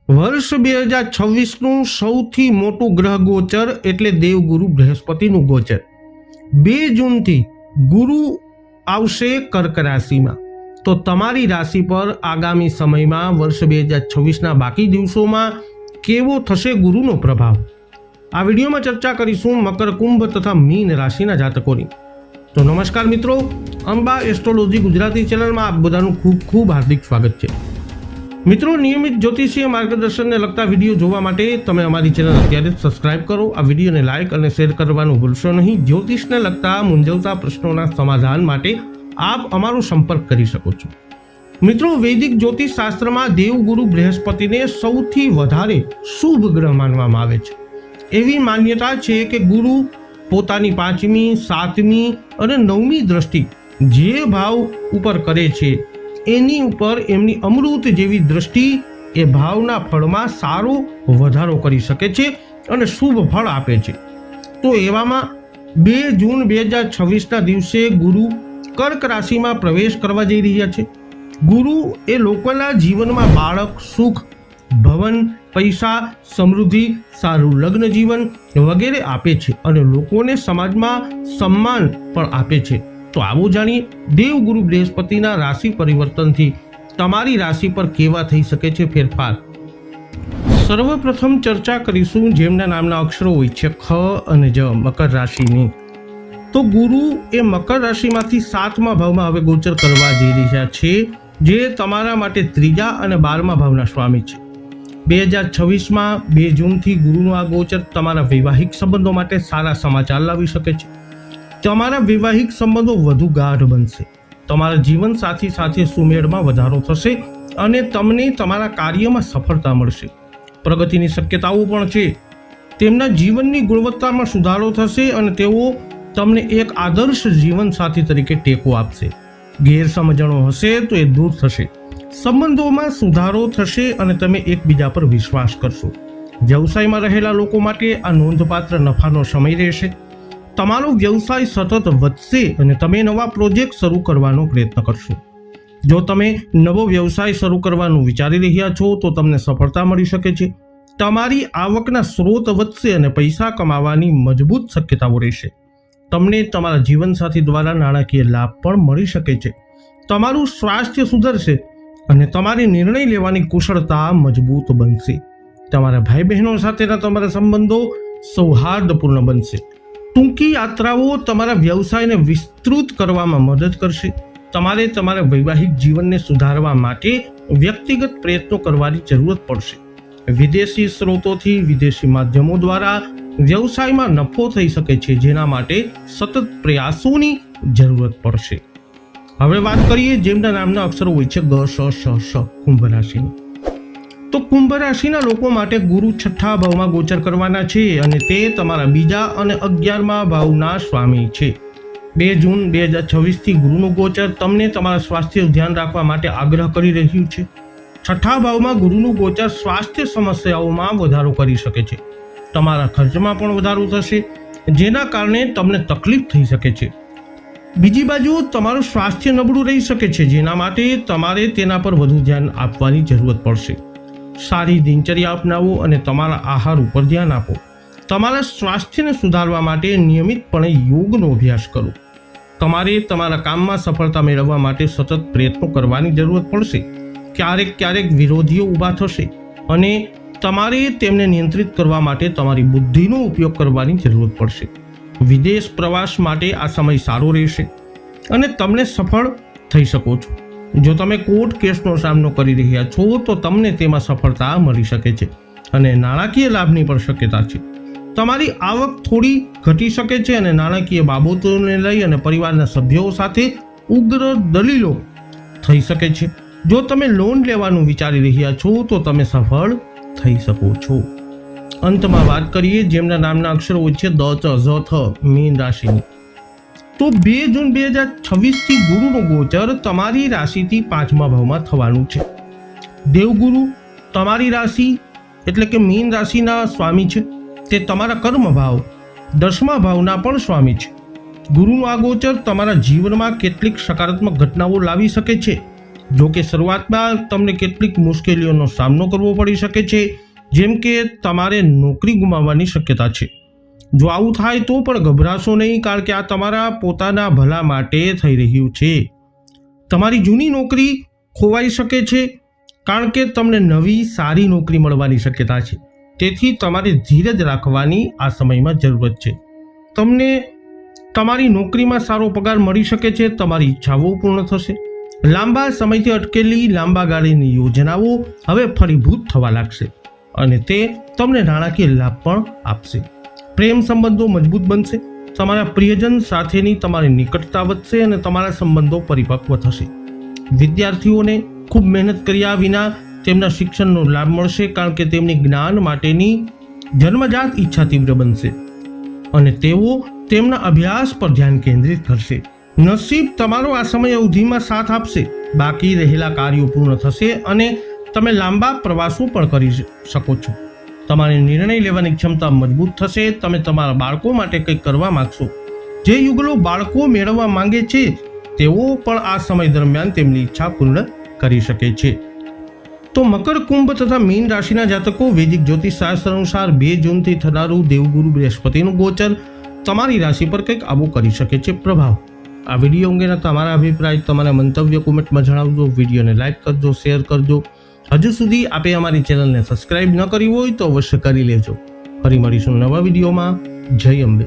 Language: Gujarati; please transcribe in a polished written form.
વર્ષ 2026નું સૌથી મોટું ગ્રહ ગોચર એટલે દેવગુરુ બૃહસ્પતિનું ગોચર 2 જૂનથી ગુરુ આવશે કર્ક રાશિમાં। તો તમારી રાશિ પર આગામી સમયમાં વર્ષ 2026ના બાકી દિવસોમાં કેવો થશે ગુરુનો પ્રભાવ, આ વિડીયોમાં ચર્ચા કરીશું મકર, કુંભ તથા મીન રાશિના જાતકોની। તો નમસ્કાર મિત્રો, અંબા એસ્ટ્રોલોજી ગુજરાતી ચેનલમાં આપ બધાનું ખૂબ ખૂબ હાર્દિક સ્વાગત છે। મિત્રો, નિયમિત જ્યોતિષીય માર્ગદર્શનને લગતા વિડીયો જોવા માટે તમે અમારી ચેનલ અત્યારે જ સબસ્ક્રાઇબ કરો, આ વિડીયોને લાઇક અને શેર કરવાનું ભૂલશો નહીં। જ્યોતિષને લગતા મૂંઝવતા પ્રશ્નોના સમાધાન માટે આપ અમારો સંપર્ક કરી શકો છો। મિત્રો, વૈદિક જ્યોતિષ શાસ્ત્રમાં દેવગુરુ બૃહસ્પતિને સૌથી વધારે શુભ ગ્રહ માનવામાં આવે છે। એવી માન્યતા છે કે ગુરુ પોતાની 5મી, 7મી અને 9મી દ્રષ્ટિ જે ભાવ ઉપર કરે છે એની ઉપર એમની અમૃત જેવી દ્રષ્ટિ એ ભાવના ફળમાં સારો વધારો કરી શકે છે અને શુભ ફળ આપે છે। તો એવામાં 2 જૂન 2026ના દિવસે ગુરુ કર્ક રાશિમાં પ્રવેશ કરવા જઈ રહ્યા છે। ગુરુ એ લોકોના જીવનમાં બાળક, સુખ, ભવન, પૈસા, સમૃદ્ધિ, સારું લગ્ન જીવન વગેરે આપે છે અને લોકોને સમાજમાં સન્માન પણ આપે છે। તો આવું જાણીએ દેવગુરુ બૃહસ્પતિના રાશિ પરિવર્તનથી તમારી રાશિ પર કેવા થઈ શકે છે ફેરફાર। સર્વપ્રથમ ચર્ચા કરીશું જેમના નામના અક્ષરો હોય છે ખ અને જ, મકર રાશિની। તો ગુરુ એ મકર રાશિમાંથી 7મા ભાવમાં હવે ગોચર કરવા જઈ રહ્યા છે, જે તમારા માટે 3જા અને 12મા ભાવના સ્વામી છે। 2026માં 2 જૂનથી ગુરુનું આ ગોચર તમારા વૈવાહિક સંબંધો માટે સારા સમાચાર લાવી શકે છે। તમારા વૈવાહિક સંબંધો વધુ ગાઢ બનશે, તમારા જીવન સાથી સાથે સુમેળમાં વધારો થશે અને તમને તમારા કાર્યમાં સફળતા મળશે। પ્રગતિની શક્યતાઓ પણ છે, તેમના જીવનની ગુણવત્તામાં સુધારો થશે અને તેઓ તમને એક આદર્શ જીવન સાથી તરીકે ટેકો આપશે। ગેરસમજણો હશે તો એ દૂર થશે, સંબંધોમાં સુધારો થશે અને તમે એકબીજા પર વિશ્વાસ કરશો। વ્યવસાયમાં રહેલા લોકો માટે આ નોંધપાત્ર નફાનો સમય રહેશે। તમારો વ્યવસાય સતત વધશે અને તમે નવા પ્રોજેક્ટ શરૂ કરવાનો પ્રયત્ન કરશો। જો તમે નવો વ્યવસાય શરૂ કરવાનું વિચારી રહ્યા છો તો તમને સફળતા મળી શકે છે। તમારી આવકના સ્ત્રોત વધશે અને પૈસા કમાવાની મજબૂત શક્યતાઓ રહેશે। તમને તમારા જીવનસાથી દ્વારા નાણાકીય લાભ પણ મળી શકે છે। તમારું સ્વાસ્થ્ય સુધરશે અને તમારી નિર્ણય લેવાની કુશળતા મજબૂત બનશે। તમારા ભાઈ બહેનો સાથેના તમારા સંબંધો સૌહાર્દપૂર્ણ બનશે। ટૂંકી યાત્રાઓ તમારા વ્યવસાયને વિસ્તૃત કરવામાં મદદ કરશે। તમારે તમારા વૈવાહિક જીવનને સુધારવા માટે વ્યક્તિગત પ્રયત્નો કરવાની જરૂરત પડશે। વિદેશી સ્ત્રોતોથી, વિદેશી માધ્યમો દ્વારા વ્યવસાયમાં નફો થઈ શકે છે, જેના માટે સતત પ્રયાસોની જરૂરત પડશે। હવે વાત કરીએ જેમના નામના અક્ષરો હોય છે ગ, શ, શ, શ, કુંભ રાશિની। તો કુંભ રાશિના લોકો માટે ગુરુ 6થા ભાવમાં ગોચર કરવાના છે અને તે તમારા 2જા અને 11મા ભાવના સ્વામી છે। 2 જૂન 2026થી ગુરુનું ગોચર તમને તમારા સ્વાસ્થ્યનું ધ્યાન રાખવા માટે આગ્રહ કરી રહ્યું છે। 6થા ભાવમાં ગુરુનું ગોચર સ્વાસ્થ્ય સમસ્યાઓમાં વધારો કરી શકે છે। તમારા ખર્ચમાં પણ વધારો થશે, જેના કારણે તમને તકલીફ થઈ શકે છે। બીજી બાજુ તમારું સ્વાસ્થ્ય નબળું રહી શકે છે, જેના માટે તમારે તેના પર વધુ ધ્યાન આપવાની જરૂરત પડશે। સારી દિનચર્યા અપનાવો અને તમારા આહાર ઉપર ધ્યાન આપો। તમારા સ્વાસ્થ્યને સુધારવા માટે નિયમિતપણે યોગનો અભ્યાસ કરો। તમારે તમારા કામમાં સફળતા મેળવવા માટે સતત પ્રયત્નો કરવાની જરૂરત પડશે। ક્યારેક વિરોધીઓ ઊભા થશે અને તમારે તેમને નિયંત્રિત કરવા માટે તમારી બુદ્ધિનો ઉપયોગ કરવાની જરૂરત પડશે। વિદેશ પ્રવાસ માટે આ સમય સારો રહેશે અને તમને સફળ થઈ શકો છો। જો તમે કોર્ટ કેસનો સામનો કરી રહ્યા છો તો તમને તેમાં સફળતા મળી શકે છે અને નાણાકીય લાભની પણ શક્યતા છે। તમારી આવક થોડી ઘટી શકે છે અને નાણાકીય બાબતોને લઈ અને પરિવારના સભ્યો સાથે ઉગ્ર દલીલો થઈ શકે છે। જો તમે લોન લેવાનું વિચારી રહ્યા છો તો તમે સફળ થઈ શકો છો। અંતમાં વાત કરીએ જેમના નામના અક્ષરો હોય છે દ, ચ, ઝ, થ, મીન રાશિની। તો 2 જૂન 2026થી ગુરુનું ગોચર તમારી રાશિથી 5મા ભાવમાં થવાનું છે। દેવગુરુ તમારી રાશિ એટલે કે મીન રાશિના સ્વામી છે, તે તમારા કર્મ ભાવ 10મા ભાવના પણ સ્વામી છે। ગુરુનું આ ગોચર તમારા જીવનમાં કેટલીક સકારાત્મક ઘટનાઓ લાવી શકે છે જો કે શરૂઆતમાં તમને કેટલીક મુશ્કેલીઓનો સામનો કરવો પડી શકે છે, જેમ કે તમારે નોકરી ગુમાવવાની શક્યતા છે. જો આવું થાય તો પણ ગભરાશો નહીં, કારણ કે આ તમારા પોતાના ભલા માટે થઈ રહ્યું છે. તમારી જૂની નોકરી ખોવાઈ શકે છે, કારણ કે તમને નવી સારી નોકરી મળવાની શક્યતા છે. તેથી તમારે ધીરજ રાખવાની આ સમયમાં જરૂરત છે. તમને તમારી નોકરીમાં સારો પગાર મળી શકે છે, તમારી ઈચ્છાઓ પૂર્ણ થશે. લાંબા સમયથી અટકેલી લાંબા ગાળાની યોજનાઓ હવે ફળીભૂત થવા લાગશે અને તે તમને નાણાકીય લાભ પણ આપશે. પ્રેમ સંબંધો મજબૂત બનશે. તમારા પ્રિયજન સાથેની તમારી નિકટતા વધશે અને તમારા સંબંધો પરિપક્વ થશે. વિદ્યાર્થીઓને ખૂબ મહેનત કર્યા વિના તેમના શિક્ષણનો લાભ મળશે, કારણ કે તેમની જ્ઞાન માટેની જન્મજાત ઈચ્છા તીવ્ર બનશે અને તેઓ તેમના અભ્યાસ પર ધ્યાન કેન્દ્રિત કરશે. નસીબ તમારો આ સમય અવધિમાં સાથ આપશે. બાકી રહેલા કાર્યો પૂર્ણ થશે અને તમે લાંબા પ્રવાસો પણ કરી શકો છો. તમારી નિર્ણય લેવાની ક્ષમતા મજબૂત થશે. તમે તમારા બાળકો માટે કંઈક કરવા માંગશો. જે યુગલો બાળકો મેળવવા માંગે છે તેઓ પણ આ સમય દરમિયાન તેમની ઈચ્છા પૂર્ણ કરી શકે છે. તો મકર, કુંભ તથા મીન રાશિના જાતકો, વૈદિક જ્યોતિષશાસ્ત્ર અનુસાર 2 જૂનથી થનારું દેવગુરુ બૃહસ્પતિનું ગોચર તમારી રાશિ પર કંઈક આવું કરી શકે છે પ્રભાવ. આ વિડીયો અંગેના તમારા અભિપ્રાય, તમારા મંતવ્ય કોમેન્ટમાં જણાવજો. વિડીયોને લાઇક કરજો, શેર કરજો. હજુ સુધી આપે અમારી ચેનલને સબસ્ક્રાઇબ ન કરી હોય તો અવશ્ય કરી લેજો. ફરી મળીશું નવા વિડીયોમાં. જય અંબે.